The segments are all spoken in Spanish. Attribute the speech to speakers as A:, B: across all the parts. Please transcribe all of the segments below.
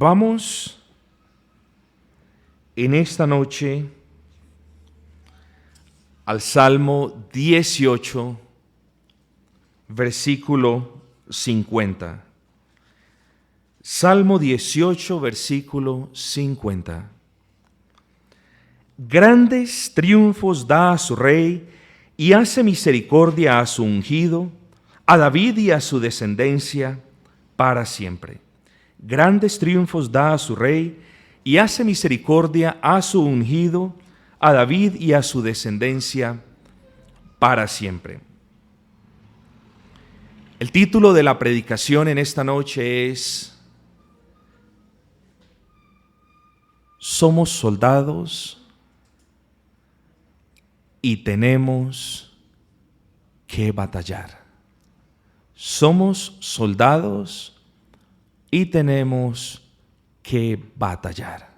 A: Vamos en esta noche al Salmo 18, versículo 50. Salmo 18, versículo 50. Grandes triunfos da a su rey y hace misericordia a su ungido, a David y a su descendencia para siempre. Grandes triunfos da a su rey y hace misericordia a su ungido, a David y a su descendencia para siempre. El título de la predicación en esta noche es: Somos soldados y tenemos que batallar. Somos soldados y tenemos que batallar.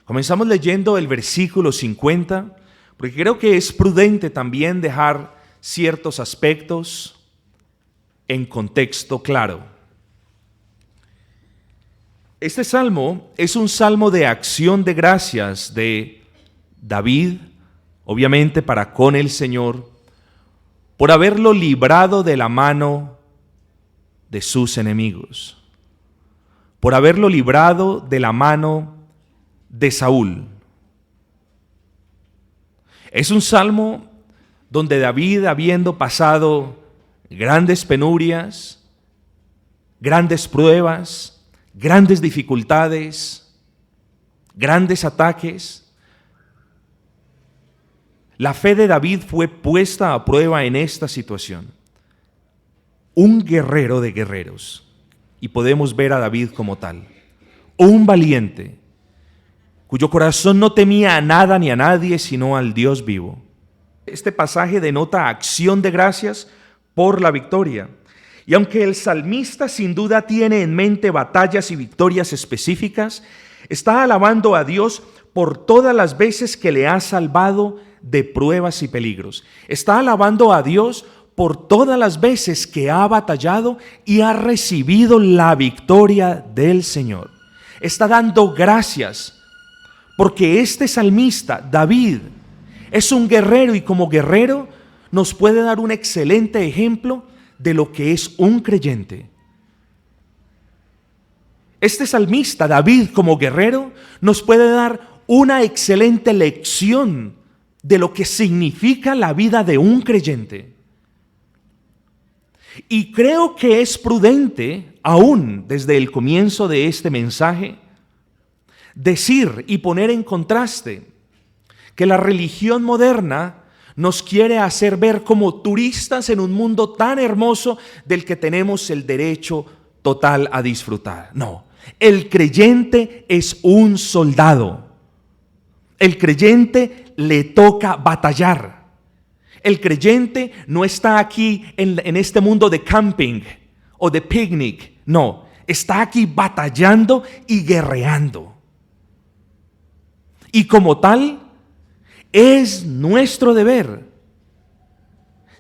A: Comenzamos leyendo el versículo 50, porque creo que es prudente también dejar ciertos aspectos en contexto claro. Este salmo es un salmo de acción de gracias de David, obviamente para con el Señor, por haberlo librado de la mano de sus enemigos, por haberlo librado de la mano de Saúl. Es un salmo donde David, habiendo pasado grandes penurias, grandes pruebas, grandes dificultades, grandes ataques, la fe de David fue puesta a prueba en esta situación. Un guerrero de guerreros, y podemos ver a David como tal, un valiente, cuyo corazón no temía a nada ni a nadie sino al Dios vivo. Este pasaje denota acción de gracias por la victoria. Y aunque el salmista sin duda tiene en mente batallas y victorias específicas, está alabando a Dios por todas las veces que le ha salvado de pruebas y peligros. Está alabando a Dios por todas las veces que ha batallado y ha recibido la victoria del Señor. Está dando gracias porque este salmista, David, es un guerrero y como guerrero nos puede dar un excelente ejemplo de lo que es un creyente. Este salmista, David, como guerrero, nos puede dar una excelente lección de lo que significa la vida de un creyente. Y creo que es prudente, aún desde el comienzo de este mensaje, decir y poner en contraste que la religión moderna nos quiere hacer ver como turistas en un mundo tan hermoso del que tenemos el derecho total a disfrutar. No, el creyente es un soldado. El creyente le toca batallar. El creyente no está aquí en este mundo de camping o de picnic. No, está aquí batallando y guerreando. Y como tal, es nuestro deber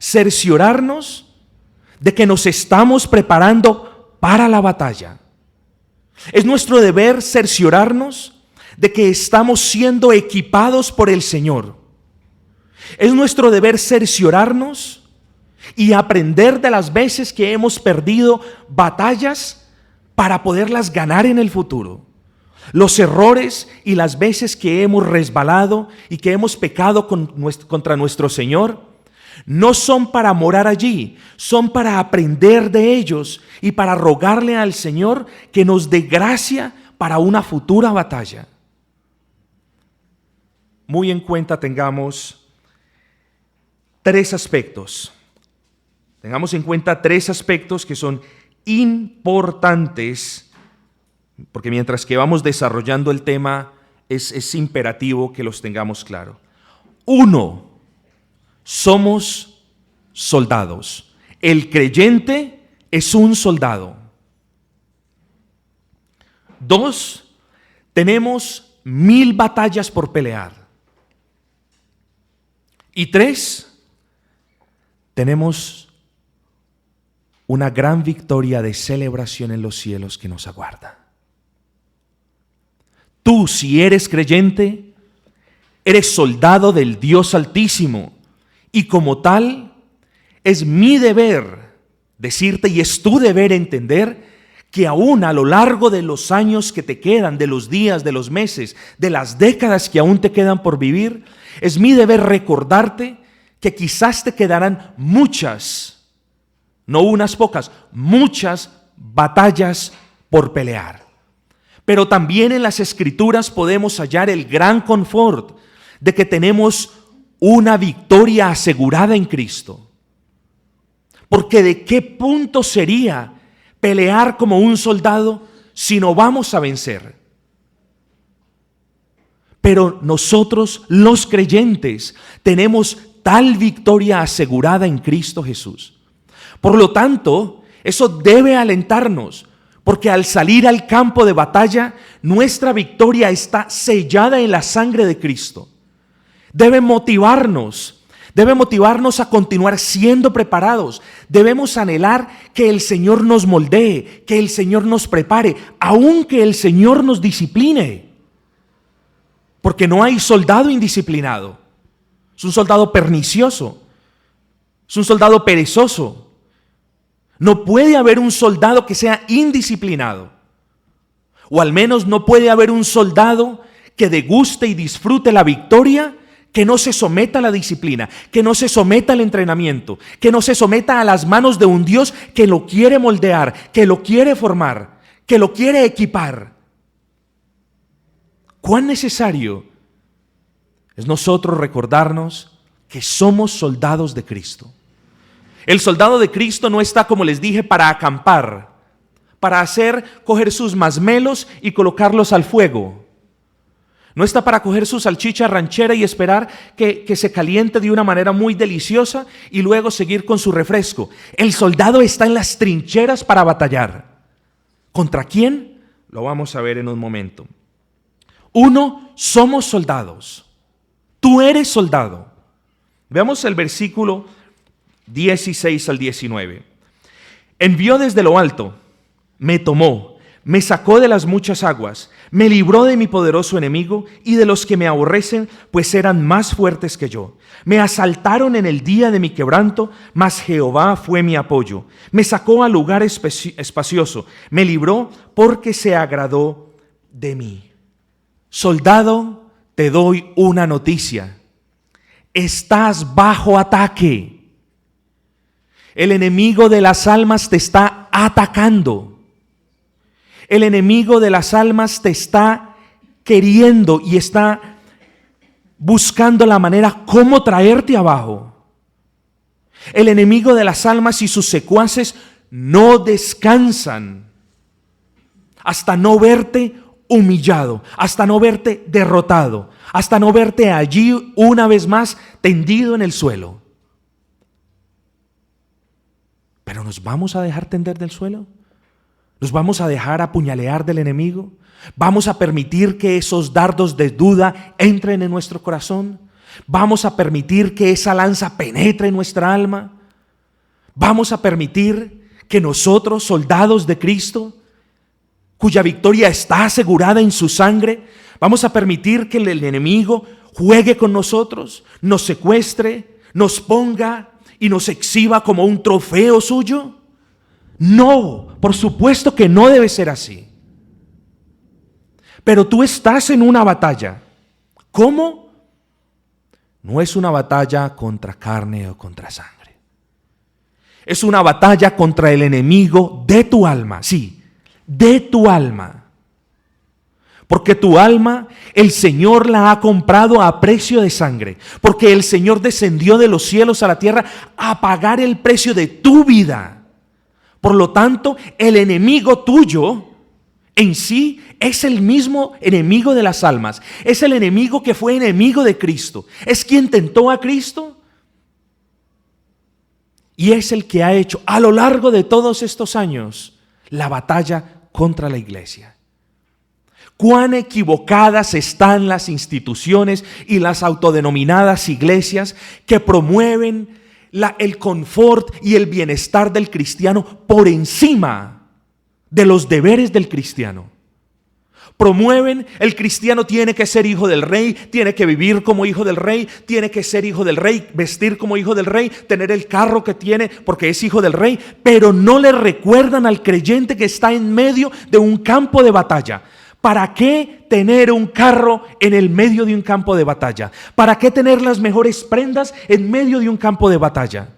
A: cerciorarnos de que nos estamos preparando para la batalla. Es nuestro deber cerciorarnos de que estamos siendo equipados por el Señor. Es nuestro deber cerciorarnos y aprender de las veces que hemos perdido batallas para poderlas ganar en el futuro. Los errores y las veces que hemos resbalado y que hemos pecado contra nuestro Señor no son para morar allí, son para aprender de ellos y para rogarle al Señor que nos dé gracia para una futura batalla. Muy en cuenta tengamos tres aspectos. Tengamos en cuenta tres aspectos que son importantes, porque mientras que vamos desarrollando el tema, es imperativo que los tengamos claro. 1, somos soldados. El creyente es un soldado. 2, tenemos 1000 batallas por pelear. Y 3, tenemos una gran victoria de celebración en los cielos que nos aguarda. Tú, si eres creyente, eres soldado del Dios Altísimo, y como tal, es mi deber decirte, y es tu deber entender, que aún a lo largo de los años que te quedan, de los días, de los meses, de las décadas que aún te quedan por vivir, es mi deber recordarte que quizás te quedarán muchas, no unas pocas, muchas batallas por pelear. Pero también en las Escrituras podemos hallar el gran confort de que tenemos una victoria asegurada en Cristo. Porque ¿de qué punto sería pelear como un soldado si no vamos a vencer? Pero nosotros, los creyentes, tenemos tal victoria asegurada en Cristo Jesús. Por lo tanto, eso debe alentarnos, porque al salir al campo de batalla, nuestra victoria está sellada en la sangre de Cristo. Debe motivarnos a continuar siendo preparados. Debemos anhelar que el Señor nos moldee, que el Señor nos prepare, aunque el Señor nos discipline. Porque no hay soldado indisciplinado. Es un soldado pernicioso. Es un soldado perezoso. No puede haber un soldado que sea indisciplinado. O al menos no puede haber un soldado que deguste y disfrute la victoria, que no se someta a la disciplina, que no se someta al entrenamiento, que no se someta a las manos de un Dios que lo quiere moldear, que lo quiere formar, que lo quiere equipar. ¿Cuán necesario es nosotros recordarnos que somos soldados de Cristo? El soldado de Cristo no está, como les dije, para acampar, para coger sus masmelos y colocarlos al fuego. No está para coger su salchicha ranchera y esperar que se caliente de una manera muy deliciosa y luego seguir con su refresco. El soldado está en las trincheras para batallar. ¿Contra quién? Lo vamos a ver en un momento. Uno, somos soldados. Tú eres soldado. Veamos el versículo 16 al 19. Envió desde lo alto, me tomó, me sacó de las muchas aguas, me libró de mi poderoso enemigo y de los que me aborrecen, pues eran más fuertes que yo. Me asaltaron en el día de mi quebranto, mas Jehová fue mi apoyo. Me sacó al lugar espacioso, me libró porque se agradó de mí. Soldado, te doy una noticia. Estás bajo ataque. El enemigo de las almas te está atacando. El enemigo de las almas te está queriendo y está buscando la manera cómo traerte abajo. El enemigo de las almas y sus secuaces no descansan hasta no verte humillado, hasta no verte derrotado, hasta no verte allí una vez más tendido en el suelo. ¿Pero nos vamos a dejar tender del suelo? ¿Nos vamos a dejar apuñalear del enemigo? ¿Vamos a permitir que esos dardos de duda entren en nuestro corazón? ¿Vamos a permitir que esa lanza penetre en nuestra alma? ¿Vamos a permitir que nosotros, soldados de Cristo, cuya victoria está asegurada en su sangre, vamos a permitir que el enemigo juegue con nosotros, nos secuestre, nos ponga y nos exhiba como un trofeo suyo? No, por supuesto que no debe ser así. Pero tú estás en una batalla. ¿Cómo? No es una batalla contra carne o contra sangre. Es una batalla contra el enemigo de tu alma, sí, de tu alma. Porque tu alma, el Señor la ha comprado a precio de sangre. Porque el Señor descendió de los cielos a la tierra a pagar el precio de tu vida. Por lo tanto, el enemigo tuyo en sí es el mismo enemigo de las almas. Es el enemigo que fue enemigo de Cristo. Es quien tentó a Cristo. Y es el que ha hecho a lo largo de todos estos años la batalla contra la iglesia. Cuán equivocadas están las instituciones y las autodenominadas iglesias que promueven el confort y el bienestar del cristiano por encima de los deberes del cristiano. promueven: el cristiano tiene que ser hijo del rey, tiene que vivir como hijo del rey, tiene que ser hijo del rey, vestir como hijo del rey, tener el carro que tiene porque es hijo del rey, pero no le recuerdan al creyente que está en medio de un campo de batalla. ¿Para qué tener un carro en el medio de un campo de batalla? ¿Para qué tener las mejores prendas en medio de un campo de batalla?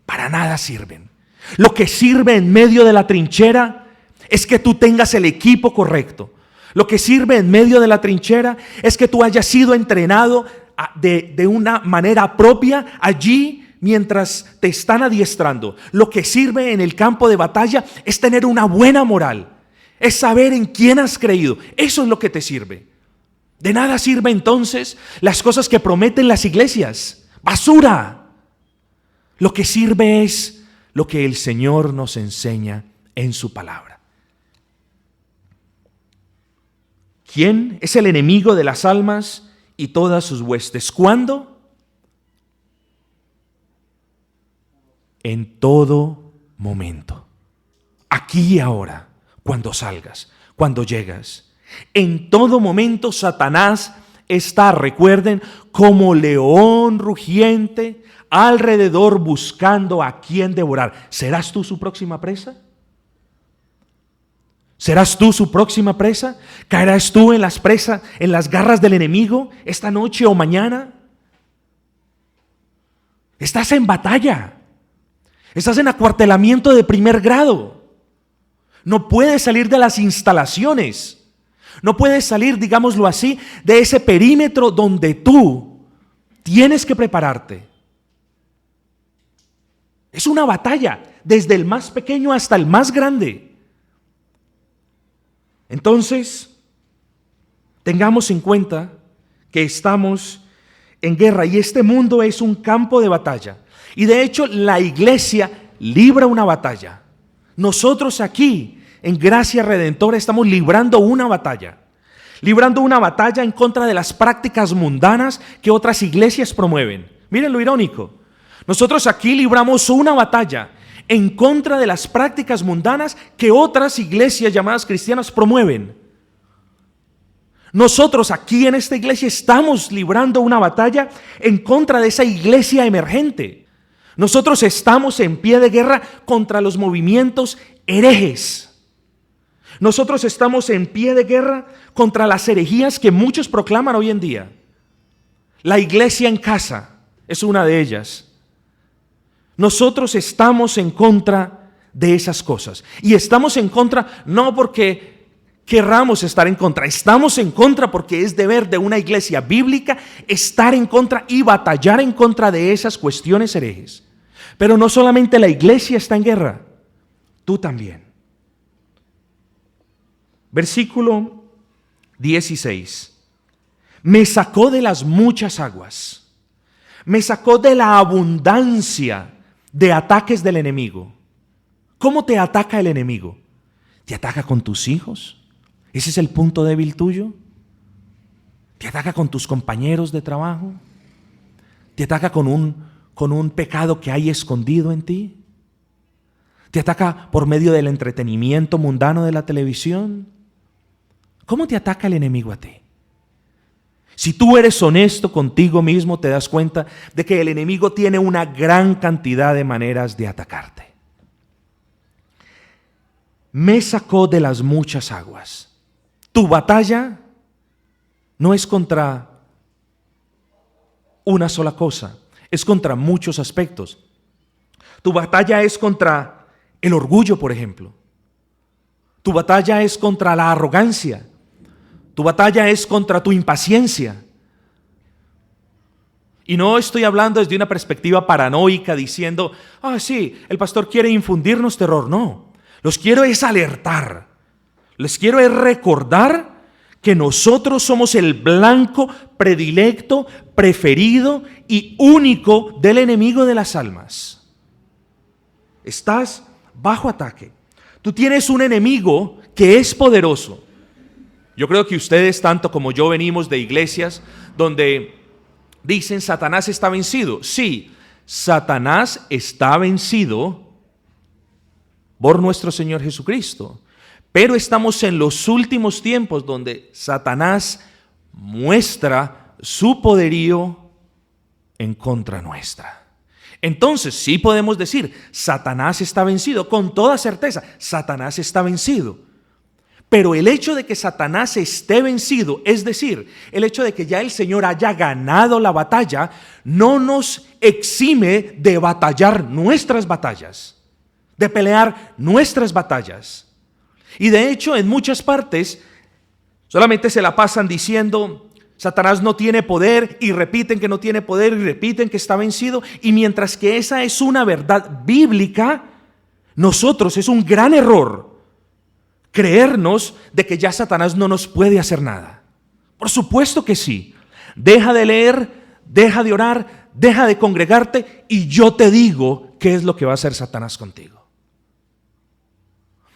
A: Para nada sirven. Lo que sirve en medio de la trinchera es que tú tengas el equipo correcto. Lo que sirve en medio de la trinchera es que tú hayas sido entrenado de una manera propia allí mientras te están adiestrando. Lo que sirve en el campo de batalla es tener una buena moral. Es saber en quién has creído. Eso es lo que te sirve. De nada sirve entonces las cosas que prometen las iglesias. Basura. Lo que sirve es lo que el Señor nos enseña en su palabra. ¿Quién es el enemigo de las almas y todas sus huestes? ¿Cuándo? En todo momento. Aquí y ahora. Cuando salgas, cuando llegas. En todo momento Satanás está, recuerden, como león rugiente alrededor buscando a quien devorar. ¿Serás tú su próxima presa? ¿Serás tú su próxima presa? ¿Caerás tú en las garras del enemigo esta noche o mañana? Estás en batalla. Estás en acuartelamiento de primer grado. No puedes salir de las instalaciones. No puedes salir, digámoslo así, de ese perímetro donde tú tienes que prepararte. Es una batalla, desde el más pequeño hasta el más grande. Entonces, tengamos en cuenta que estamos en guerra y este mundo es un campo de batalla. Y de hecho, la iglesia libra una batalla. Nosotros aquí, en Gracia Redentora, estamos librando una batalla en contra de las prácticas mundanas que otras iglesias promueven. Miren lo irónico. Nosotros aquí libramos una batalla en contra de las prácticas mundanas que otras iglesias llamadas cristianas promueven. Nosotros aquí en esta iglesia estamos librando una batalla en contra de esa iglesia emergente. Nosotros estamos en pie de guerra contra los movimientos herejes. Nosotros estamos en pie de guerra contra las herejías que muchos proclaman hoy en día. La iglesia en casa es una de ellas. Nosotros estamos en contra de esas cosas. Y estamos en contra no porque querramos estar en contra. Estamos en contra porque es deber de una iglesia bíblica estar en contra y batallar en contra de esas cuestiones herejes. Pero no solamente la iglesia está en guerra, tú también. Versículo 16. Me sacó de las muchas aguas. Me sacó de la abundancia de ataques del enemigo. ¿Cómo te ataca el enemigo? ¿Te ataca con tus hijos? ¿Ese es el punto débil tuyo? ¿Te ataca con tus compañeros de trabajo? ¿Te ataca con un pecado que hay escondido en ti? ¿Te ataca por medio del entretenimiento mundano de la televisión? ¿Cómo te ataca el enemigo a ti? Si tú eres honesto contigo mismo, te das cuenta de que el enemigo tiene una gran cantidad de maneras de atacarte. Me sacó de las muchas aguas. Tu batalla no es contra una sola cosa, es contra muchos aspectos. Tu batalla es contra el orgullo, por ejemplo. Tu batalla es contra la arrogancia. Tu batalla es contra tu impaciencia. Y no estoy hablando desde una perspectiva paranoica diciendo, sí, el pastor quiere infundirnos terror. No, los quiero es alertar. Les quiero es recordar que nosotros somos el blanco predilecto, preferido y único del enemigo de las almas. Estás bajo ataque. Tú tienes un enemigo que es poderoso. Yo creo que ustedes, tanto como yo, venimos de iglesias donde dicen Satanás está vencido. Sí, Satanás está vencido por nuestro Señor Jesucristo. Pero estamos en los últimos tiempos donde Satanás muestra su poderío en contra nuestra. Entonces sí podemos decir, Satanás está vencido, con toda certeza, Satanás está vencido. Pero el hecho de que Satanás esté vencido, es decir, el hecho de que ya el Señor haya ganado la batalla, no nos exime de batallar nuestras batallas, de pelear nuestras batallas. Y de hecho, en muchas partes, solamente se la pasan diciendo, Satanás no tiene poder, y repiten que no tiene poder, y repiten que está vencido. Y mientras que esa es una verdad bíblica, nosotros es un gran error creernos de que ya Satanás no nos puede hacer nada. Por supuesto que sí. Deja de leer, deja de orar, deja de congregarte y yo te digo qué es lo que va a hacer Satanás contigo.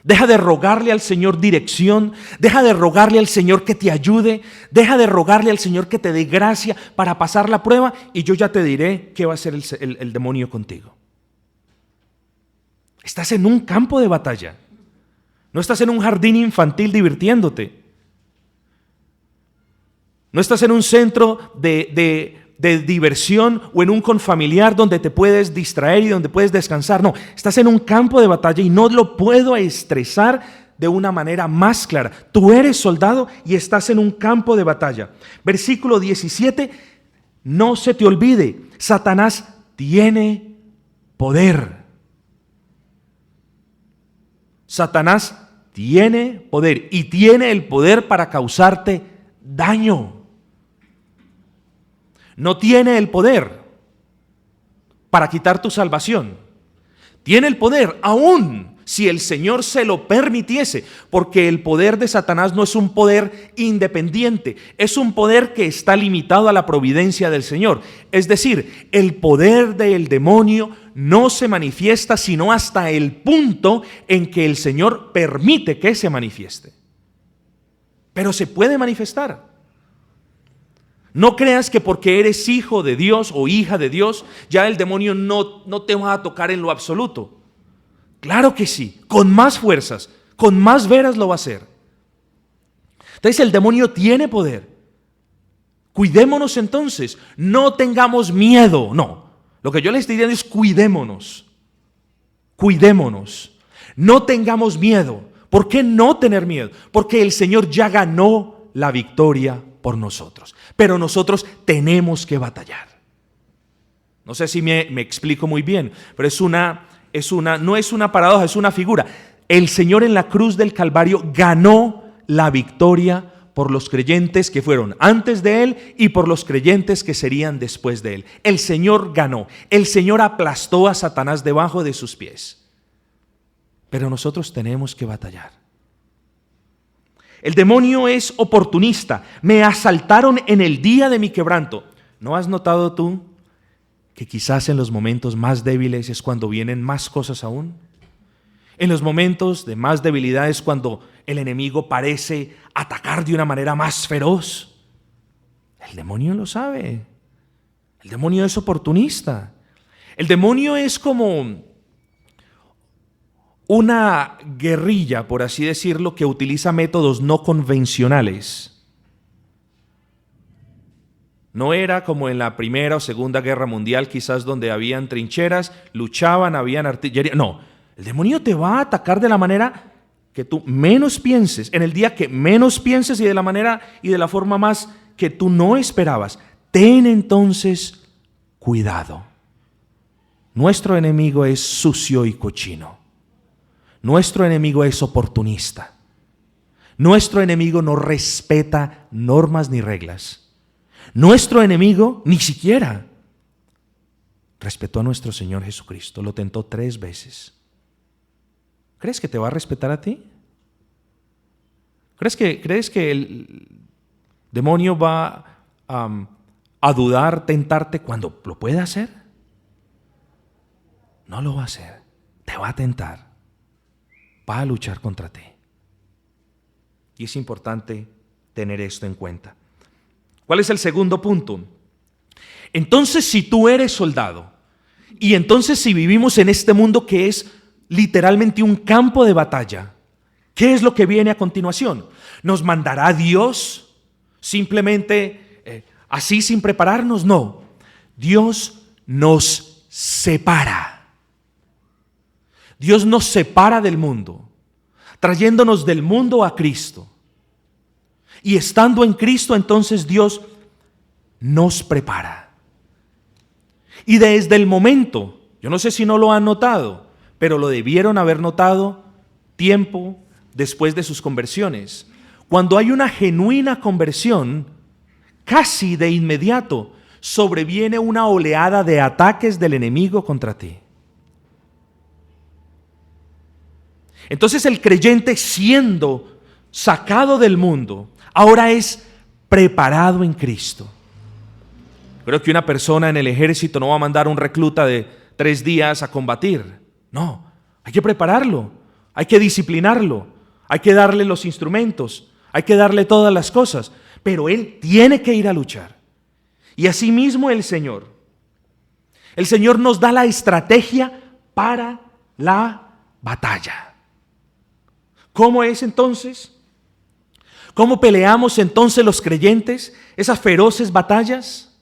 A: Deja de rogarle al Señor dirección, deja de rogarle al Señor que te ayude, deja de rogarle al Señor que te dé gracia para pasar la prueba y yo ya te diré qué va a hacer el demonio contigo. Estás en un campo de batalla. No estás en un jardín infantil divirtiéndote. No estás en un centro de diversión o en un confamiliar donde te puedes distraer y donde puedes descansar. No, estás en un campo de batalla y no lo puedo estresar de una manera más clara. Tú eres soldado y estás en un campo de batalla. Versículo 17, no se te olvide, Satanás tiene poder. Satanás tiene poder y tiene el poder para causarte daño. No tiene el poder para quitar tu salvación. Tiene el poder aún si el Señor se lo permitiese, porque el poder de Satanás no es un poder independiente, es un poder que está limitado a la providencia del Señor. Es decir, el poder del demonio no se manifiesta sino hasta el punto en que el Señor permite que se manifieste. Pero se puede manifestar. No creas que porque eres hijo de Dios o hija de Dios, ya el demonio no te va a tocar en lo absoluto. Claro que sí, con más fuerzas, con más veras lo va a hacer. Entonces el demonio tiene poder. Cuidémonos entonces, no tengamos miedo, no. Lo que yo les estoy diciendo es cuidémonos, cuidémonos. No tengamos miedo. ¿Por qué no tener miedo? Porque el Señor ya ganó la victoria por nosotros. Pero nosotros tenemos que batallar. No sé si me explico muy bien, pero no es una paradoja, es una figura. El Señor en la cruz del Calvario ganó la victoria por los creyentes que fueron antes de Él y por los creyentes que serían después de Él. El Señor ganó. El Señor aplastó a Satanás debajo de sus pies. Pero nosotros tenemos que batallar. El demonio es oportunista. Me asaltaron en el día de mi quebranto. ¿No has notado tú que quizás en los momentos más débiles es cuando vienen más cosas aún? En los momentos de más debilidad es cuando el enemigo parece atacar de una manera más feroz. El demonio lo sabe. El demonio es oportunista. El demonio es como una guerrilla, por así decirlo, que utiliza métodos no convencionales. No era como en la Primera o Segunda Guerra Mundial, quizás donde habían trincheras, luchaban, habían artillería. No, el demonio te va a atacar de la manera que tú menos pienses, en el día que menos pienses y de la manera y de la forma más que tú no esperabas. Ten entonces cuidado. Nuestro enemigo es sucio y cochino. Nuestro enemigo es oportunista. Nuestro enemigo no respeta normas ni reglas. Nuestro enemigo ni siquiera respetó a nuestro Señor Jesucristo. Lo tentó 3 veces. ¿Crees que te va a respetar a ti? ¿Crees que el demonio va a dudar, tentarte cuando lo puede hacer? No lo va a hacer. Te va a tentar. Va a luchar contra ti. Y es importante tener esto en cuenta. ¿Cuál es el segundo punto? Entonces, si tú eres soldado, y entonces si vivimos en este mundo que es literalmente un campo de batalla, ¿Qué es lo que viene a continuación? ¿Nos mandará Dios simplemente así sin prepararnos? No. Dios nos separa. Dios nos separa del mundo, trayéndonos del mundo a Cristo. Y estando en Cristo, entonces Dios nos prepara. Y desde el momento, yo no sé si no lo han notado, pero lo debieron haber notado tiempo después de sus conversiones. Cuando hay una genuina conversión, casi de inmediato sobreviene una oleada de ataques del enemigo contra ti. Entonces el creyente, siendo sacado del mundo, ahora es preparado en Cristo. Creo que una persona en el ejército no va a mandar un recluta de 3 días a combatir. No, hay que prepararlo, hay que disciplinarlo, hay que darle los instrumentos, hay que darle todas las cosas, pero él tiene que ir a luchar. Y asimismo el Señor nos da la estrategia para la batalla. ¿Cómo es entonces? ¿Cómo peleamos entonces los creyentes esas feroces batallas?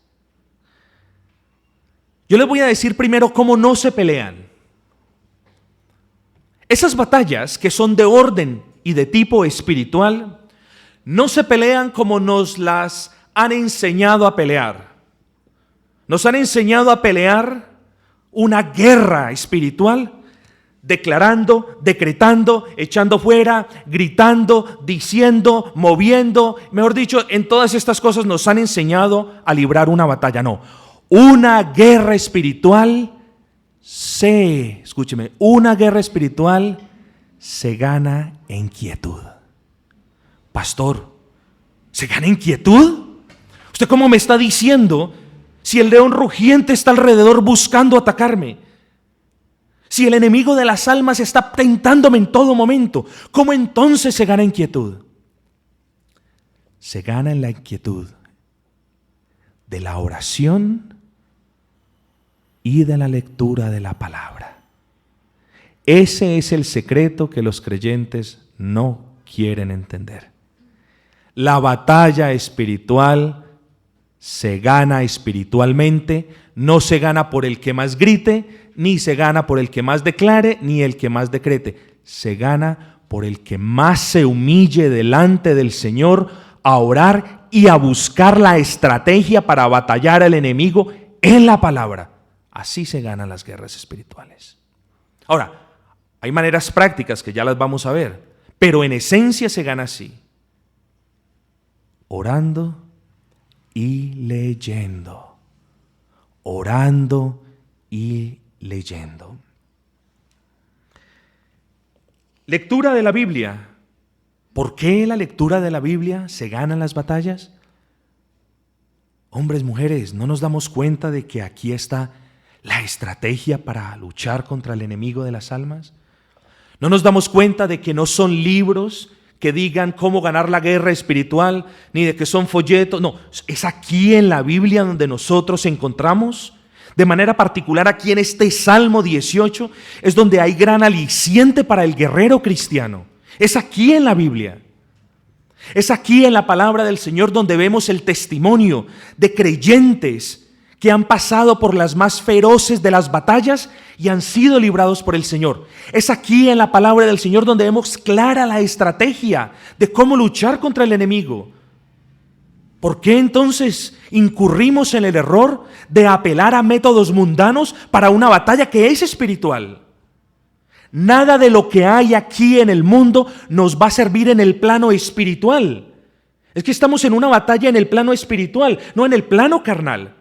A: Yo les voy a decir primero cómo no se pelean. Esas batallas que son de orden y de tipo espiritual, no se pelean como nos las han enseñado a pelear. Nos han enseñado a pelear una guerra espiritual, declarando, decretando, echando fuera, gritando, diciendo, moviendo. Mejor dicho, en todas estas cosas nos han enseñado a librar una batalla. No, una guerra espiritual una guerra espiritual se gana en quietud. Pastor, ¿se gana en quietud? ¿Usted cómo me está diciendo si el león rugiente está alrededor buscando atacarme? Si el enemigo de las almas está tentándome en todo momento, ¿cómo entonces se gana en quietud? Se gana en la inquietud de la oración y de la lectura de la palabra. Ese es el secreto que los creyentes no quieren entender. La batalla espiritual se gana espiritualmente, no se gana por el que más grite, ni se gana por el que más declare, ni el que más decrete. Se gana por el que más se humille delante del Señor a orar y a buscar la estrategia para batallar al enemigo en la palabra. Así se ganan las guerras espirituales. Ahora, hay maneras prácticas que ya las vamos a ver, pero en esencia se gana así: orando y leyendo. Orando y leyendo. Lectura de la Biblia. ¿Por qué la lectura de la Biblia se ganan las batallas? Hombres, mujeres, ¿no nos damos cuenta de que aquí está la estrategia para luchar contra el enemigo de las almas? ¿No nos damos cuenta de que no son libros que digan cómo ganar la guerra espiritual, ni de que son folletos? No, es aquí en la Biblia donde nosotros encontramos, de manera particular aquí en este Salmo 18, es donde hay gran aliciente para el guerrero cristiano. Es aquí en la Biblia. Es aquí en la palabra del Señor donde vemos el testimonio de creyentes que han pasado por las más feroces de las batallas y han sido librados por el Señor. Es aquí en la palabra del Señor donde vemos clara la estrategia de cómo luchar contra el enemigo. ¿Por qué entonces incurrimos en el error de apelar a métodos mundanos para una batalla que es espiritual? Nada de lo que hay aquí en el mundo nos va a servir en el plano espiritual. Es que estamos en una batalla en el plano espiritual, no en el plano carnal.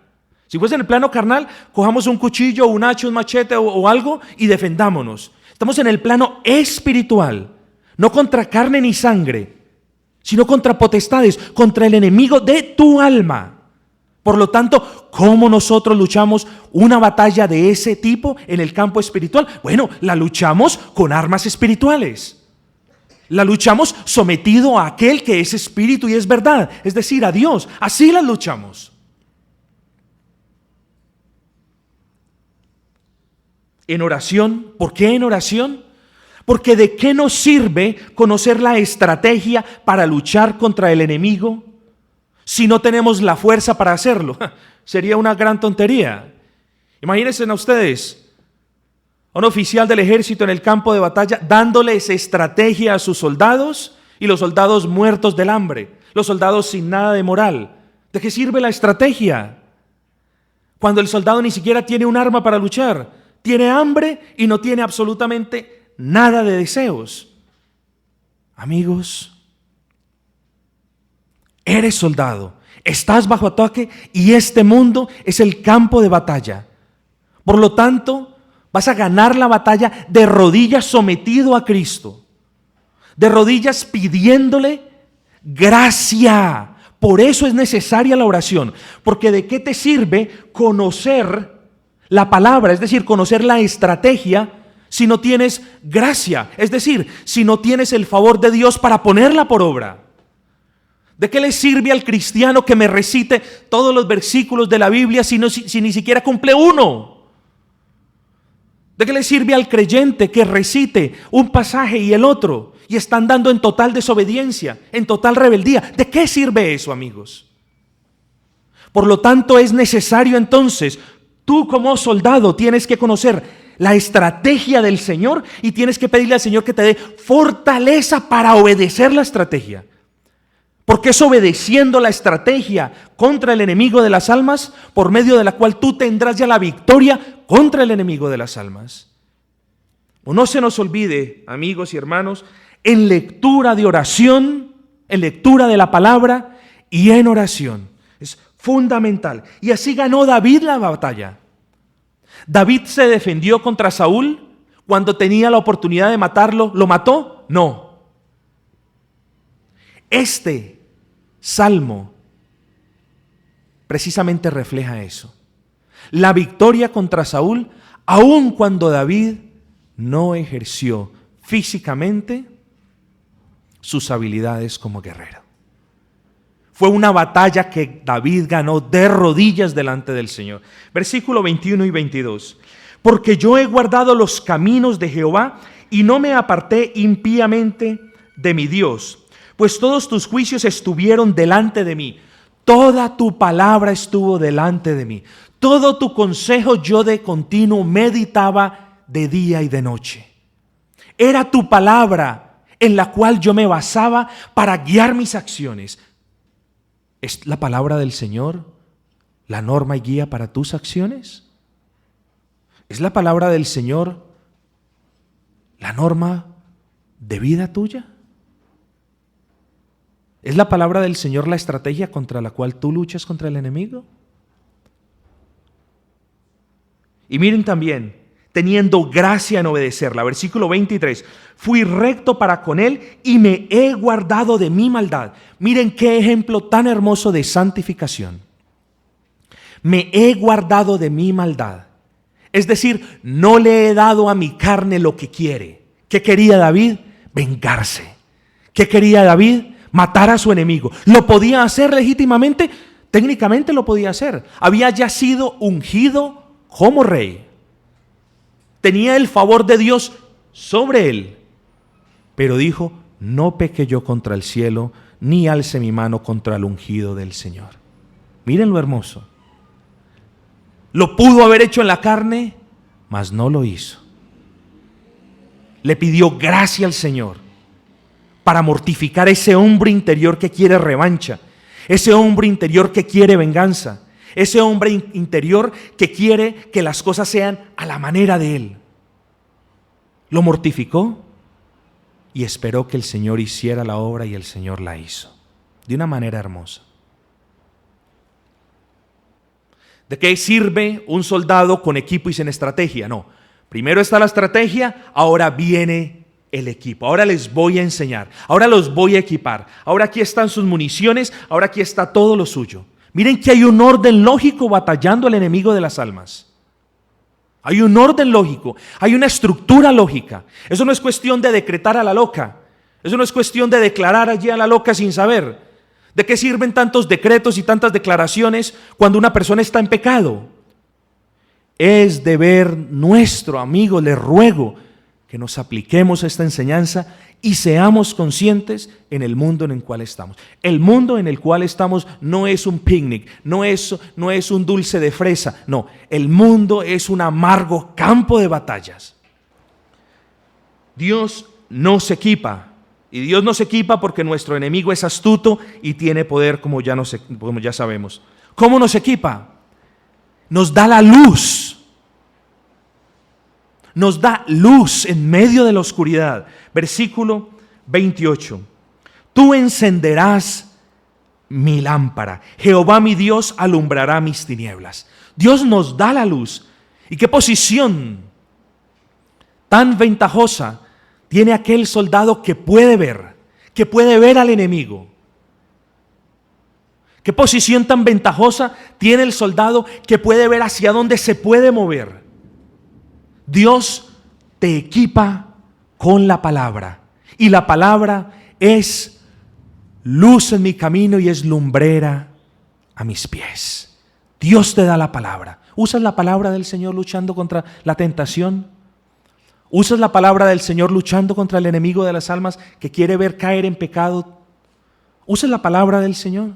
A: Si fuese en el plano carnal, cojamos un cuchillo, un hacha, un machete o algo y defendámonos. Estamos en el plano espiritual, no contra carne ni sangre, sino contra potestades, contra el enemigo de tu alma. Por lo tanto, ¿cómo nosotros luchamos una batalla de ese tipo en el campo espiritual? Bueno, la luchamos con armas espirituales. La luchamos sometido a aquel que es espíritu y es verdad, es decir, a Dios. Así la luchamos. En oración. ¿Por qué en oración? Porque ¿de qué nos sirve conocer la estrategia para luchar contra el enemigo si no tenemos la fuerza para hacerlo? Sería una gran tontería. Imagínense a ustedes, a un oficial del ejército en el campo de batalla dándoles estrategia a sus soldados y los soldados muertos del hambre, los soldados sin nada de moral. ¿De qué sirve la estrategia? Cuando el soldado ni siquiera tiene un arma para luchar, tiene hambre y no tiene absolutamente nada de deseos. Amigos, eres soldado, estás bajo ataque y este mundo es el campo de batalla. Por lo tanto, vas a ganar la batalla de rodillas sometido a Cristo, de rodillas pidiéndole gracia. Por eso es necesaria la oración, porque ¿de qué te sirve conocer la palabra, es decir, conocer la estrategia, si no tienes gracia? Es decir, si no tienes el favor de Dios para ponerla por obra. ¿De qué le sirve al cristiano que me recite todos los versículos de la Biblia si ni siquiera cumple uno? ¿De qué le sirve al creyente que recite un pasaje y el otro y está andando en total desobediencia, en total rebeldía? ¿De qué sirve eso, amigos? Por lo tanto, es necesario entonces, tú como soldado tienes que conocer la estrategia del Señor y tienes que pedirle al Señor que te dé fortaleza para obedecer la estrategia. Porque es obedeciendo la estrategia contra el enemigo de las almas por medio de la cual tú tendrás ya la victoria contra el enemigo de las almas. O no se nos olvide, amigos y hermanos, en lectura de oración, en lectura de la palabra y en oración. Es fundamental. Y así ganó David la batalla. ¿David se defendió contra Saúl cuando tenía la oportunidad de matarlo? ¿Lo mató? No. Este salmo precisamente refleja eso. La victoria contra Saúl, aun cuando David no ejerció físicamente sus habilidades como guerrero. Fue una batalla que David ganó de rodillas delante del Señor. Versículo 21 y 22. Porque yo he guardado los caminos de Jehová y no me aparté impíamente de mi Dios. Pues todos tus juicios estuvieron delante de mí. Toda tu palabra estuvo delante de mí. Todo tu consejo yo de continuo meditaba de día y de noche. Era tu palabra en la cual yo me basaba para guiar mis acciones. ¿Es la palabra del Señor la norma y guía para tus acciones? ¿Es la palabra del Señor la norma de vida tuya? ¿Es la palabra del Señor la estrategia contra la cual tú luchas contra el enemigo? Y miren también, teniendo gracia en obedecerla. Versículo 23. Fui recto para con él y me he guardado de mi maldad. Miren qué ejemplo tan hermoso de santificación. Me he guardado de mi maldad. Es decir, no le he dado a mi carne lo que quiere. ¿Qué quería David? Vengarse. ¿Qué quería David? Matar a su enemigo. ¿Lo podía hacer legítimamente? Técnicamente lo podía hacer. Había ya sido ungido como rey. Tenía el favor de Dios sobre él. Pero dijo, no peque yo contra el cielo, ni alce mi mano contra el ungido del Señor. Miren lo hermoso. Lo pudo haber hecho en la carne, mas no lo hizo. Le pidió gracia al Señor para mortificar ese hombre interior que quiere revancha, ese hombre interior que quiere venganza, ese hombre interior que quiere que las cosas sean a la manera de él. Lo mortificó y esperó que el Señor hiciera la obra y el Señor la hizo de una manera hermosa. ¿De qué sirve un soldado con equipo y sin estrategia? No, primero está la estrategia, ahora viene el equipo. Ahora les voy a enseñar, ahora los voy a equipar. Ahora aquí están sus municiones, ahora aquí está todo lo suyo. Miren que hay un orden lógico batallando al enemigo de las almas. Hay un orden lógico, hay una estructura lógica. Eso no es cuestión de decretar a la loca. Eso no es cuestión de declarar allí a la loca sin saber. ¿De qué sirven tantos decretos y tantas declaraciones cuando una persona está en pecado? Es deber nuestro, amigo, le ruego, que nos apliquemos a esta enseñanza y seamos conscientes en el mundo en el cual estamos. El mundo en el cual estamos no es un picnic, no es un dulce de fresa, no. El mundo es un amargo campo de batallas. Dios nos equipa, y Dios nos equipa porque nuestro enemigo es astuto y tiene poder, como ya sabemos. ¿Cómo nos equipa? Nos da la luz. Nos da luz en medio de la oscuridad. Versículo 28. Tú encenderás mi lámpara. Jehová mi Dios alumbrará mis tinieblas. Dios nos da la luz. ¿Y qué posición tan ventajosa tiene aquel soldado que puede ver al enemigo? ¿Qué posición tan ventajosa tiene el soldado que puede ver hacia dónde se puede mover? Dios te equipa con la palabra, y la palabra es luz en mi camino y es lumbrera a mis pies. Dios te da la palabra. ¿Usas la palabra del Señor luchando contra la tentación? ¿Usas la palabra del Señor luchando contra el enemigo de las almas que quiere ver caer en pecado? ¿Usas la palabra del Señor?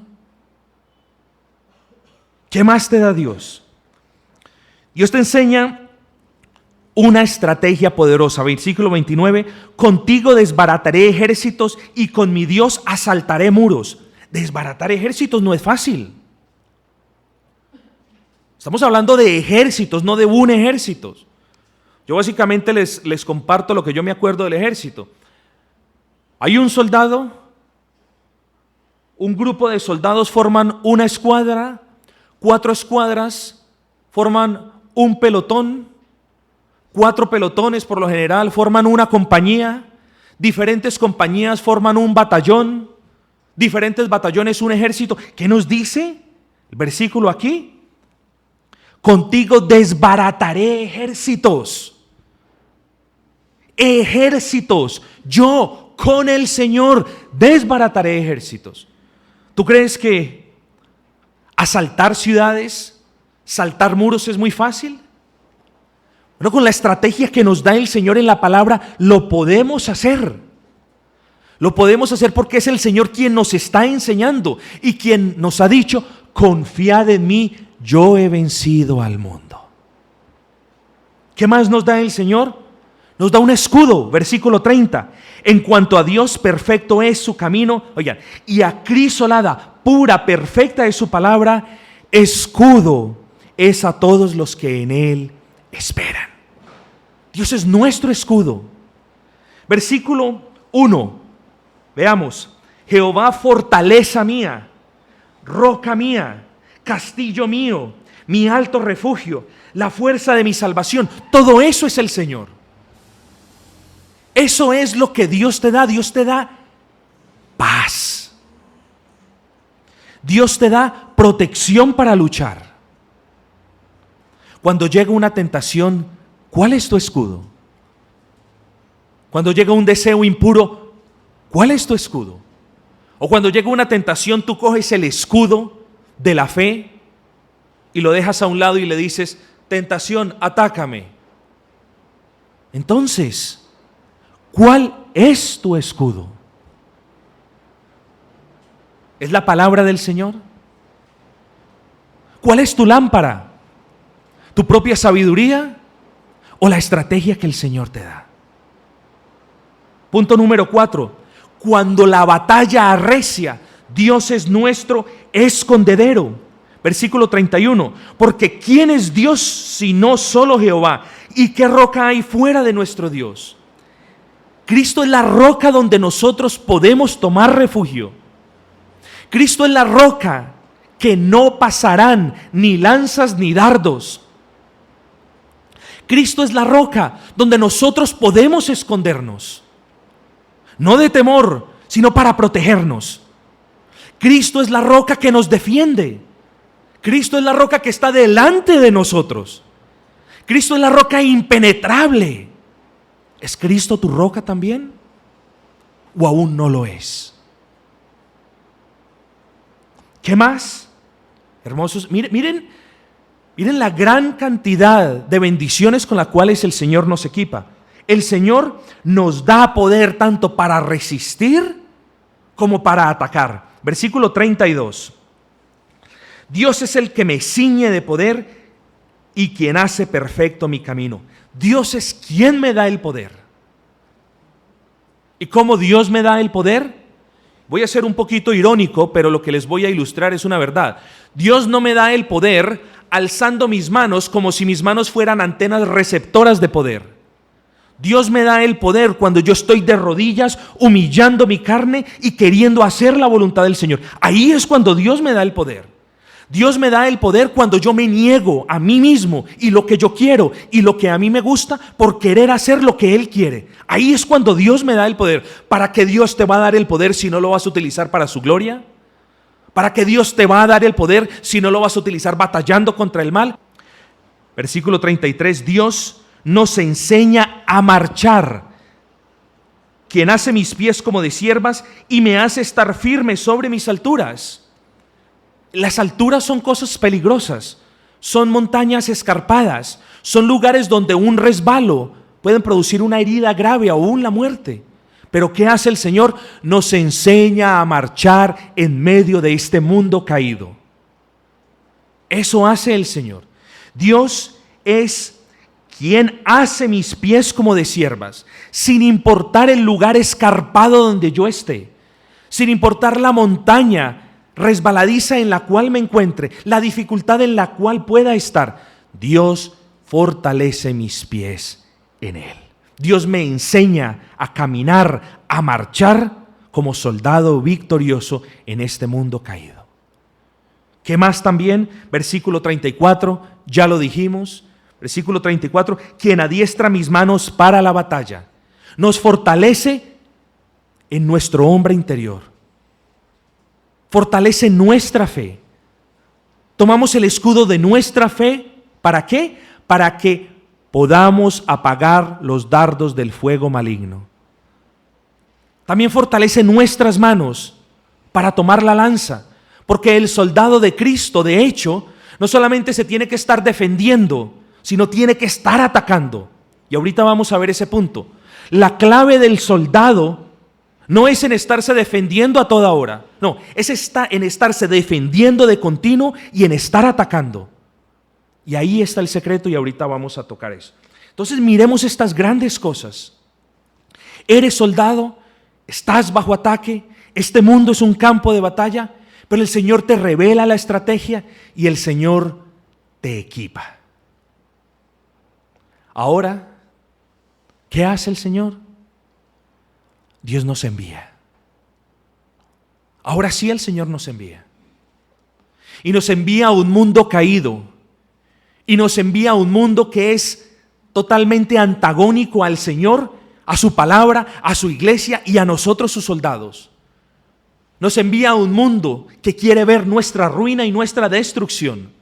A: ¿Qué más te da Dios? Dios te enseña una estrategia poderosa. Versículo 29. Contigo desbarataré ejércitos y con mi Dios asaltaré muros. Desbaratar ejércitos no es fácil. Estamos hablando de ejércitos, no de un ejército. Yo básicamente les comparto lo que yo me acuerdo del ejército. Hay un soldado, un grupo de soldados forman una escuadra, 4 escuadras forman un pelotón, 4 pelotones por lo general forman una compañía, diferentes compañías forman un batallón, diferentes batallones un ejército. ¿Qué nos dice el versículo aquí? Contigo desbarataré ejércitos. Ejércitos. Yo con el Señor desbarataré ejércitos. ¿Tú crees que asaltar ciudades, saltar muros es muy fácil? Bueno, con la estrategia que nos da el Señor en la palabra, lo podemos hacer. Lo podemos hacer porque es el Señor quien nos está enseñando y quien nos ha dicho: confiad en mí, yo he vencido al mundo. ¿Qué más nos da el Señor? Nos da un escudo, versículo 30. En cuanto a Dios, perfecto es su camino. Oigan, y acrisolada, pura, perfecta es su palabra. Escudo es a todos los que en Él esperan. Dios es nuestro escudo. Versículo 1. Veamos. Jehová, fortaleza mía, roca mía, castillo mío, mi alto refugio, la fuerza de mi salvación. Todo eso es el Señor. Eso es lo que Dios te da. Dios te da paz. Dios te da protección para luchar. Cuando llega una tentación, ¿cuál es tu escudo? Cuando llega un deseo impuro, ¿cuál es tu escudo? O cuando llega una tentación, tú coges el escudo de la fe y lo dejas a un lado y le dices: tentación, atácame. Entonces, ¿cuál es tu escudo? ¿Es la palabra del Señor? ¿Cuál es tu lámpara? ¿Tu propia sabiduría o la estrategia que el Señor te da? Punto número 4. Cuando la batalla arrecia, Dios es nuestro escondedero. Versículo 31. Porque ¿quién es Dios sino solo Jehová? ¿Y qué roca hay fuera de nuestro Dios? Cristo es la roca donde nosotros podemos tomar refugio. Cristo es la roca que no pasarán ni lanzas ni dardos. Cristo es la roca donde nosotros podemos escondernos. No de temor, sino para protegernos. Cristo es la roca que nos defiende. Cristo es la roca que está delante de nosotros. Cristo es la roca impenetrable. ¿Es Cristo tu roca también? ¿O aún no lo es? ¿Qué más? Hermosos, miren la gran cantidad de bendiciones con las cuales el Señor nos equipa. El Señor nos da poder tanto para resistir como para atacar. Versículo 32. Dios es el que me ciñe de poder y quien hace perfecto mi camino. Dios es quien me da el poder. ¿Y cómo Dios me da el poder? Voy a ser un poquito irónico, pero lo que les voy a ilustrar es una verdad. Dios no me da el poder alzando mis manos como si mis manos fueran antenas receptoras de poder. Dios me da el poder cuando yo estoy de rodillas, humillando mi carne y queriendo hacer la voluntad del Señor. Ahí es cuando Dios me da el poder. Dios me da el poder cuando yo me niego a mí mismo y lo que yo quiero y lo que a mí me gusta por querer hacer lo que Él quiere. Ahí es cuando Dios me da el poder. ¿Para qué Dios te va a dar el poder si no lo vas a utilizar para su gloria? ¿Para qué Dios te va a dar el poder si no lo vas a utilizar batallando contra el mal? Versículo 33, Dios nos enseña a marchar, quien hace mis pies como de ciervas y me hace estar firme sobre mis alturas. Las alturas son cosas peligrosas, son montañas escarpadas, son lugares donde un resbalo pueden producir una herida grave o aún la muerte. Pero ¿qué hace el Señor? Nos enseña a marchar en medio de este mundo caído. Eso hace el Señor. Dios es quien hace mis pies como de ciervas, sin importar el lugar escarpado donde yo esté, sin importar la montaña resbaladiza en la cual me encuentre, la dificultad en la cual pueda estar. Dios fortalece mis pies en Él. Dios me enseña a caminar, a marchar como soldado victorioso en este mundo caído. ¿Qué más también? Versículo 34, ya lo dijimos. Versículo 34, quien adiestra mis manos para la batalla, nos fortalece en nuestro hombre interior, fortalece nuestra fe. Tomamos el escudo de nuestra fe, ¿para qué? Para que podamos apagar los dardos del fuego maligno. También fortalece nuestras manos para tomar la lanza, porque el soldado de Cristo, de hecho, no solamente se tiene que estar defendiendo, sino tiene que estar atacando. Y ahorita vamos a ver ese punto. La clave del soldado no es en estarse defendiendo a toda hora. No, es en estarse defendiendo de continuo y en estar atacando. Y ahí está el secreto y ahorita vamos a tocar eso. Entonces miremos estas grandes cosas. Eres soldado, estás bajo ataque, este mundo es un campo de batalla, pero el Señor te revela la estrategia y el Señor te equipa. Ahora, ¿qué hace el Señor? Dios nos envía. Ahora sí el Señor nos envía. Y nos envía a un mundo caído. Y nos envía a un mundo que es totalmente antagónico al Señor, a su palabra, a su iglesia y a nosotros sus soldados. Nos envía a un mundo que quiere ver nuestra ruina y nuestra destrucción.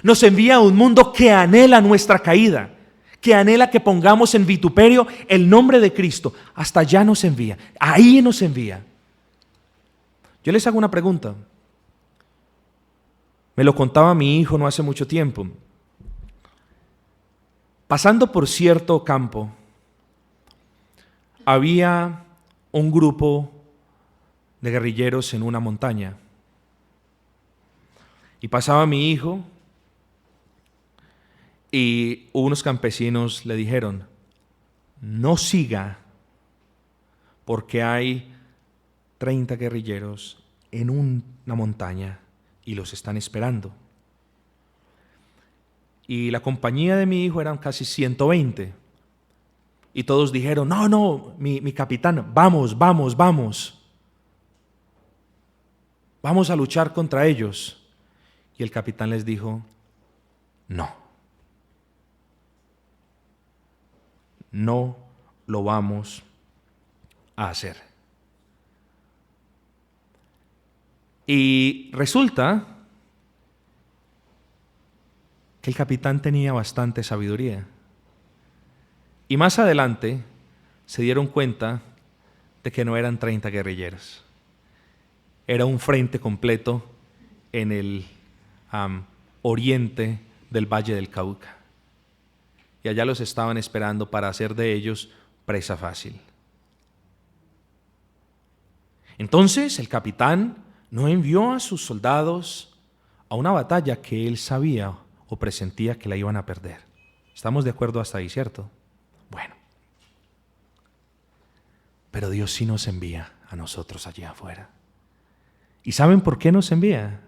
A: Nos envía a un mundo que anhela nuestra caída, que anhela que pongamos en vituperio el nombre de Cristo. Hasta allá nos envía, ahí nos envía. Yo les hago una pregunta. Me lo contaba mi hijo no hace mucho tiempo. Pasando por cierto campo, había un grupo de guerrilleros en una montaña. Y pasaba mi hijo y unos campesinos le dijeron, no siga porque hay 30 guerrilleros en una montaña y los están esperando. Y la compañía de mi hijo eran casi 120. Y todos dijeron, no, mi capitán, vamos. Vamos a luchar contra ellos. Y el capitán les dijo, no lo vamos a hacer. Y resulta que el capitán tenía bastante sabiduría. Y más adelante se dieron cuenta de que no eran 30 guerrilleros. Era un frente completo en el oriente del Valle del Cauca. y allá los estaban esperando para hacer de ellos presa fácil. Entonces el capitán no envió a sus soldados a una batalla que él sabía o presentía que la iban a perder. ¿Estamos de acuerdo hasta ahí, cierto? Bueno. Pero Dios sí nos envía a nosotros allí afuera. ¿Y saben por qué nos envía?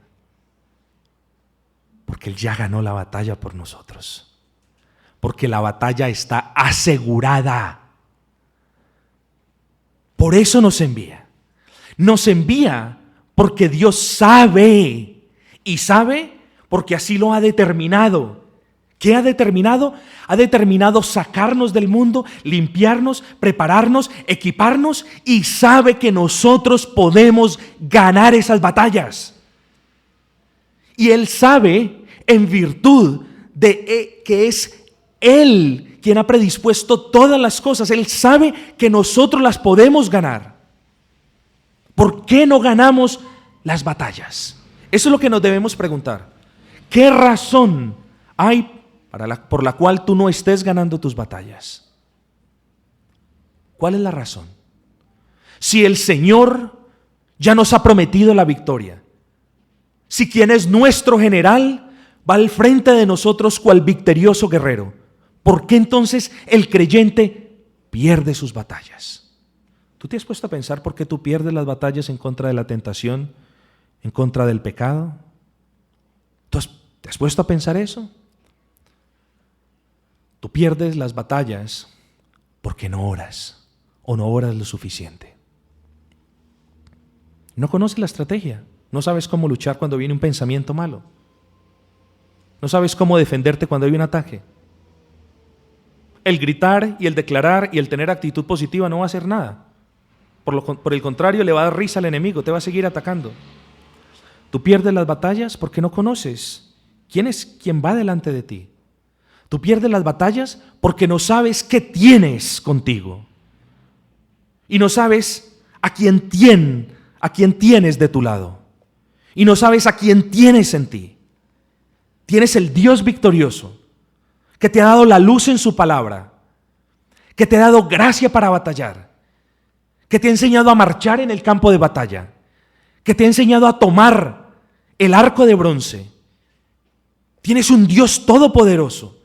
A: Porque Él ya ganó la batalla por nosotros. Porque la batalla está asegurada. Por eso nos envía. Nos envía porque Dios sabe. Y sabe porque así lo ha determinado. ¿Qué ha determinado? Ha determinado sacarnos del mundo, limpiarnos, prepararnos, equiparnos, y sabe que nosotros podemos ganar esas batallas. Y Él sabe, en virtud de que es Él quien ha predispuesto todas las cosas, Él sabe que nosotros las podemos ganar. ¿Por qué no ganamos las batallas? Eso es lo que nos debemos preguntar. ¿Qué razón hay por la cual tú no estés ganando tus batallas? ¿Cuál es la razón? Si el Señor ya nos ha prometido la victoria, si quien es nuestro general va al frente de nosotros cual victorioso guerrero, ¿por qué entonces el creyente pierde sus batallas? ¿Tú te has puesto a pensar por qué tú pierdes las batallas en contra de la tentación, en contra del pecado? ¿Te has puesto a pensar eso? Tú pierdes las batallas porque no oras o no oras lo suficiente. No conoces la estrategia, no sabes cómo luchar cuando viene un pensamiento malo, no sabes cómo defenderte cuando hay un ataque. El gritar y el declarar y el tener actitud positiva no va a hacer nada. Por el contrario, le va a dar risa al enemigo, te va a seguir atacando. Tú pierdes las batallas porque no conoces quién es quien va delante de ti. Tú pierdes las batallas porque no sabes qué tienes contigo. Y no sabes a quién tienes de tu lado. Y no sabes a quién tienes en ti. Tienes el Dios victorioso, que te ha dado la luz en su palabra, que te ha dado gracia para batallar, que te ha enseñado a marchar en el campo de batalla, que te ha enseñado a tomar el arco de bronce. Tienes un Dios todopoderoso.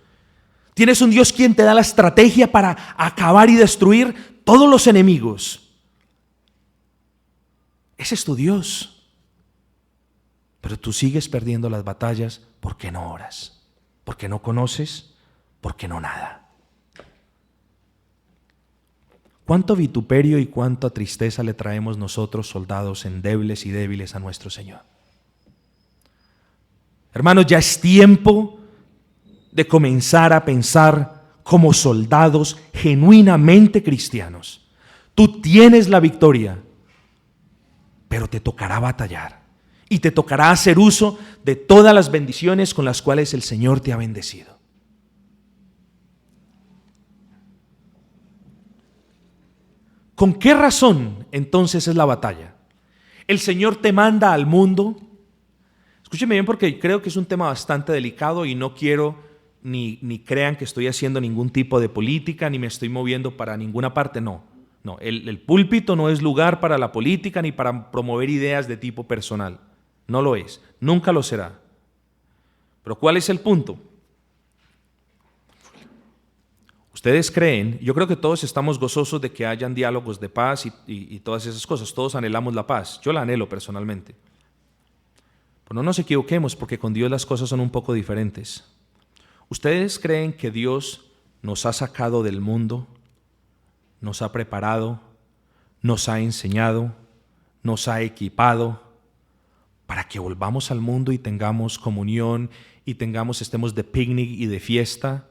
A: Tienes un Dios quien te da la estrategia para acabar y destruir todos los enemigos. Ese es tu Dios. Pero tú sigues perdiendo las batallas porque no oras, porque no conoces, porque no nada. ¿Cuánto vituperio y cuánta tristeza le traemos nosotros, soldados endebles y débiles, a nuestro Señor? Hermanos, ya es tiempo de comenzar a pensar como soldados genuinamente cristianos. Tú tienes la victoria, pero te tocará batallar y te tocará hacer uso de todas las bendiciones con las cuales el Señor te ha bendecido. ¿Con qué razón entonces es la batalla? El Señor te manda al mundo. Escúcheme bien, porque creo que es un tema bastante delicado y no quiero ni crean que estoy haciendo ningún tipo de política, ni me estoy moviendo para ninguna parte. No, el púlpito no es lugar para la política ni para promover ideas de tipo personal. No lo es, nunca lo será. Pero ¿cuál es el punto? Ustedes creen, yo creo que todos estamos gozosos de que hayan diálogos de paz y todas esas cosas. Todos anhelamos la paz. Yo la anhelo personalmente. Pero no nos equivoquemos, porque con Dios las cosas son un poco diferentes. ¿Ustedes creen que Dios nos ha sacado del mundo, nos ha preparado, nos ha enseñado, nos ha equipado para que volvamos al mundo y tengamos comunión y estemos de picnic y de fiesta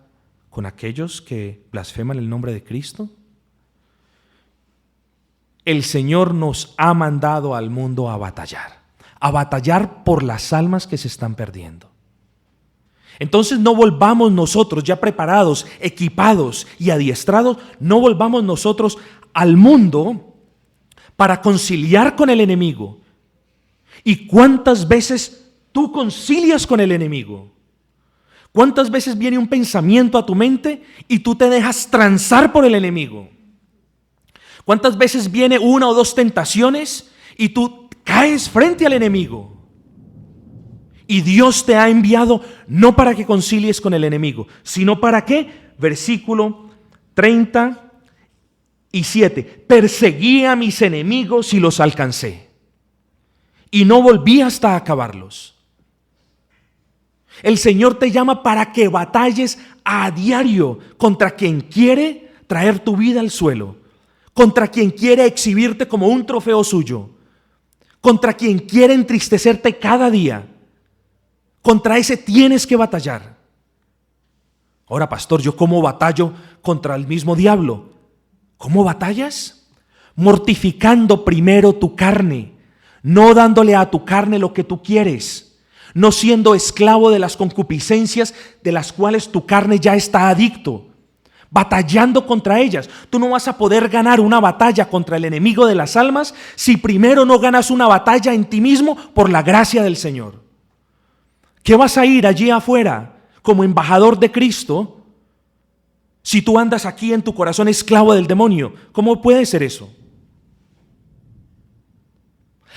A: con aquellos que blasfeman el nombre de Cristo? El Señor nos ha mandado al mundo a batallar por las almas que se están perdiendo. Entonces no volvamos nosotros ya preparados, equipados y adiestrados, no volvamos nosotros al mundo para conciliar con el enemigo. ¿Y cuántas veces tú concilias con el enemigo? ¿Cuántas veces viene un pensamiento a tu mente y tú te dejas transar por el enemigo? ¿Cuántas veces viene una o dos tentaciones y tú caes frente al enemigo? Y Dios te ha enviado no para que concilies con el enemigo, sino para que, versículo 37, perseguí a mis enemigos y los alcancé, y no volví hasta acabarlos. El Señor te llama para que batalles a diario contra quien quiere traer tu vida al suelo, contra quien quiere exhibirte como un trofeo suyo, contra quien quiere entristecerte cada día. Contra ese tienes que batallar. Ahora, pastor, ¿yo cómo batallo contra el mismo diablo? ¿Cómo batallas? Mortificando primero tu carne, no dándole a tu carne lo que tú quieres, no siendo esclavo de las concupiscencias de las cuales tu carne ya está adicto, batallando contra ellas. Tú no vas a poder ganar una batalla contra el enemigo de las almas si primero no ganas una batalla en ti mismo por la gracia del Señor. ¿Qué vas a ir allí afuera como embajador de Cristo si tú andas aquí en tu corazón esclavo del demonio? ¿Cómo puede ser eso?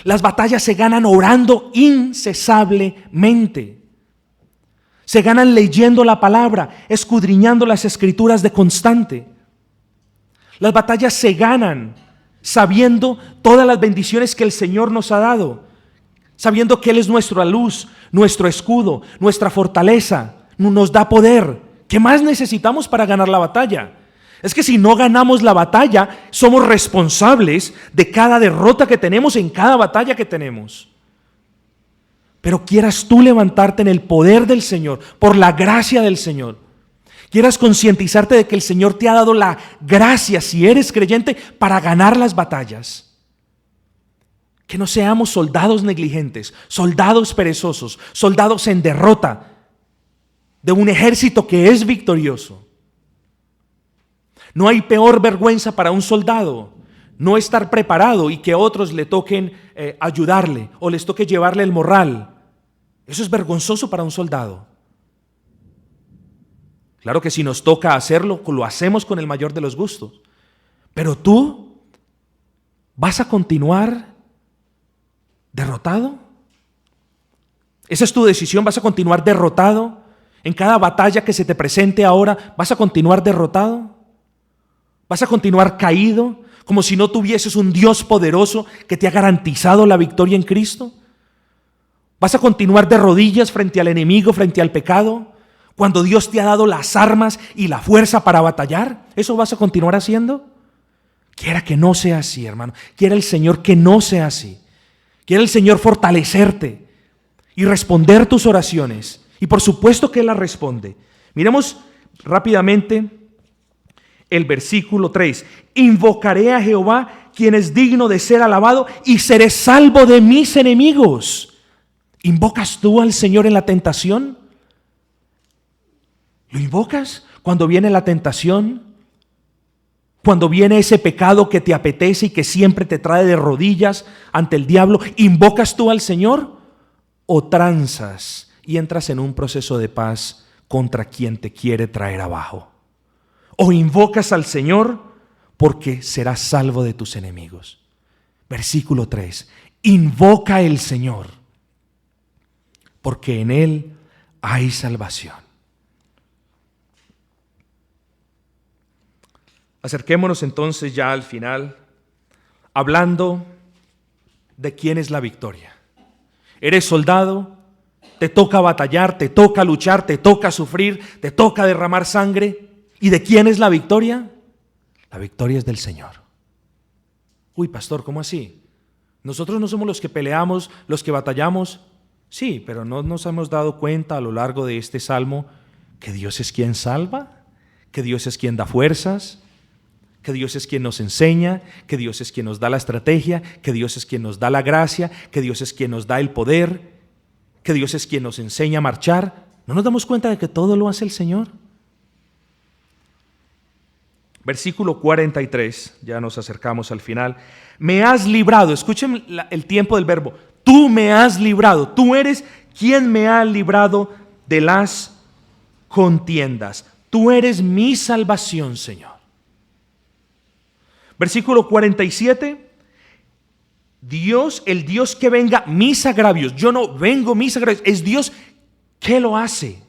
A: Las batallas se ganan orando incesablemente. Se ganan leyendo la palabra, escudriñando las escrituras de constante. Las batallas se ganan sabiendo todas las bendiciones que el Señor nos ha dado, sabiendo que Él es nuestra luz, nuestro escudo, nuestra fortaleza, nos da poder. ¿Qué más necesitamos para ganar la batalla? Es que si no ganamos la batalla, somos responsables de cada derrota que tenemos en cada batalla que tenemos. Pero quieras tú levantarte en el poder del Señor, por la gracia del Señor. Quieras concientizarte de que el Señor te ha dado la gracia, si eres creyente, para ganar las batallas. Que no seamos soldados negligentes, soldados perezosos, soldados en derrota de un ejército que es victorioso. No hay peor vergüenza para un soldado no estar preparado y que otros le toquen ayudarle o les toque llevarle el morral. Eso es vergonzoso para un soldado. Claro que si nos toca hacerlo, lo hacemos con el mayor de los gustos. Pero tú vas a continuar derrotado. Esa es tu decisión. ¿Vas a continuar derrotado? En cada batalla que se te presente ahora, ¿vas a continuar derrotado? ¿Vas a continuar caído, como si no tuvieses un Dios poderoso que te ha garantizado la victoria en Cristo? ¿Vas a continuar de rodillas frente al enemigo, frente al pecado, cuando Dios te ha dado las armas y la fuerza para batallar? ¿Eso vas a continuar haciendo? Quiera que no sea así, hermano. Quiera el Señor que no sea así. Quiere el Señor fortalecerte y responder tus oraciones. Y por supuesto que Él las responde. Miremos rápidamente el versículo 3. Invocaré a Jehová, quien es digno de ser alabado, y seré salvo de mis enemigos. ¿Invocas tú al Señor en la tentación? ¿Lo invocas cuando viene la tentación? Cuando viene ese pecado que te apetece y que siempre te trae de rodillas ante el diablo, ¿invocas tú al Señor o tranzas y entras en un proceso de paz contra quien te quiere traer abajo? ¿O invocas al Señor porque serás salvo de tus enemigos? Versículo 3. Invoca el Señor porque en Él hay salvación. Acerquémonos entonces ya al final, hablando de quién es la victoria. Eres soldado, te toca batallar, te toca luchar, te toca sufrir, te toca derramar sangre. ¿Y de quién es la victoria? La victoria es del Señor. Uy, pastor, ¿cómo así? Nosotros no somos los que peleamos, los que batallamos. Sí, pero no nos hemos dado cuenta a lo largo de este salmo que Dios es quien salva, que Dios es quien da fuerzas, que Dios es quien nos enseña, que Dios es quien nos da la estrategia, que Dios es quien nos da la gracia, que Dios es quien nos da el poder, que Dios es quien nos enseña a marchar. ¿No nos damos cuenta de que todo lo hace el Señor? Versículo 43, ya nos acercamos al final. Me has librado, escuchen el tiempo del verbo. Tú me has librado, tú eres quien me ha librado de las contiendas. Tú eres mi salvación, Señor. Versículo 47. Dios, el Dios que venga mis agravios. Yo no vengo mis agravios, es Dios que lo hace.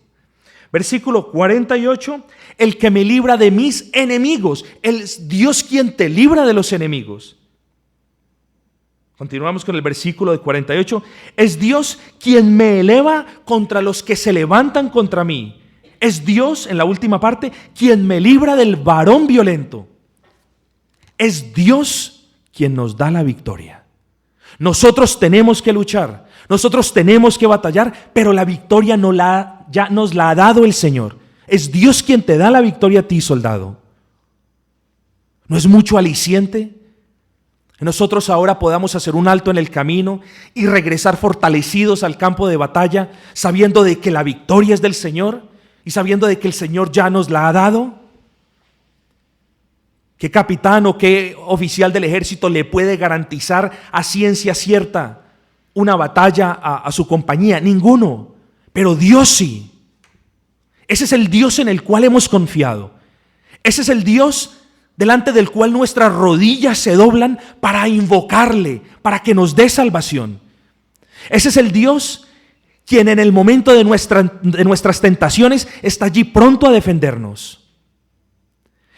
A: Versículo 48. El que me libra de mis enemigos. El Dios quien te libra de los enemigos. Continuamos con el versículo de 48. Es Dios quien me eleva contra los que se levantan contra mí. Es Dios, en la última parte, quien me libra del varón violento. Es Dios quien nos da la victoria. Nosotros tenemos que luchar, nosotros tenemos que batallar, pero la victoria ya nos la ha dado el Señor. Es Dios quien te da la victoria a ti, soldado. ¿No es mucho aliciente? Nosotros ahora podamos hacer un alto en el camino y regresar fortalecidos al campo de batalla, sabiendo de que la victoria es del Señor y sabiendo de que el Señor ya nos la ha dado. ¿Qué capitán o qué oficial del ejército le puede garantizar a ciencia cierta una batalla a su compañía? Ninguno, pero Dios sí. Ese es el Dios en el cual hemos confiado. Ese es el Dios delante del cual nuestras rodillas se doblan para invocarle, para que nos dé salvación. Ese es el Dios quien en el momento de nuestras tentaciones está allí pronto a defendernos.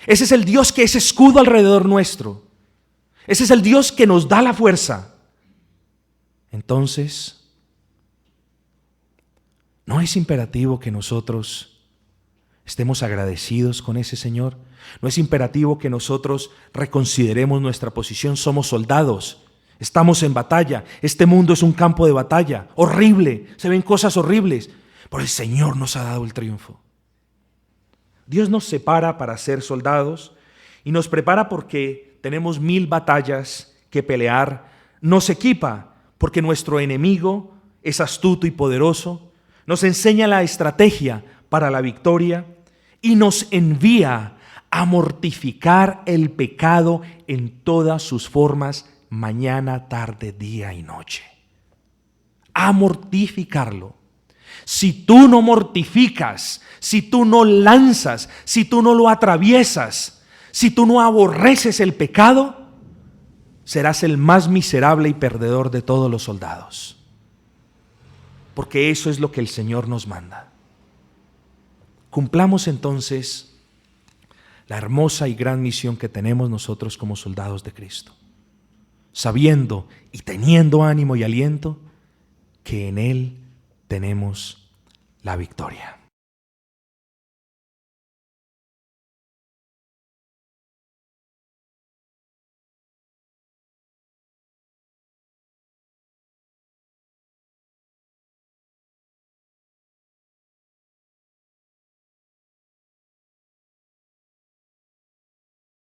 A: Ese es el Dios que es escudo alrededor nuestro. Ese es el Dios que nos da la fuerza. Entonces, ¿no es imperativo que nosotros estemos agradecidos con ese Señor? ¿No es imperativo que nosotros reconsideremos nuestra posición? Somos soldados, estamos en batalla. Este mundo es un campo de batalla horrible, se ven cosas horribles, pero el Señor nos ha dado el triunfo. Dios nos separa para ser soldados y nos prepara porque tenemos 1000 batallas que pelear. Nos equipa porque nuestro enemigo es astuto y poderoso. Nos enseña la estrategia para la victoria y nos envía a mortificar el pecado en todas sus formas, mañana, tarde, día y noche. A mortificarlo. Si tú no mortificas, si tú no lanzas, si tú no lo atraviesas, si tú no aborreces el pecado, serás el más miserable y perdedor de todos los soldados. Porque eso es lo que el Señor nos manda. Cumplamos entonces la hermosa y gran misión que tenemos nosotros como soldados de Cristo, sabiendo y teniendo ánimo y aliento que en Él tenemos la victoria.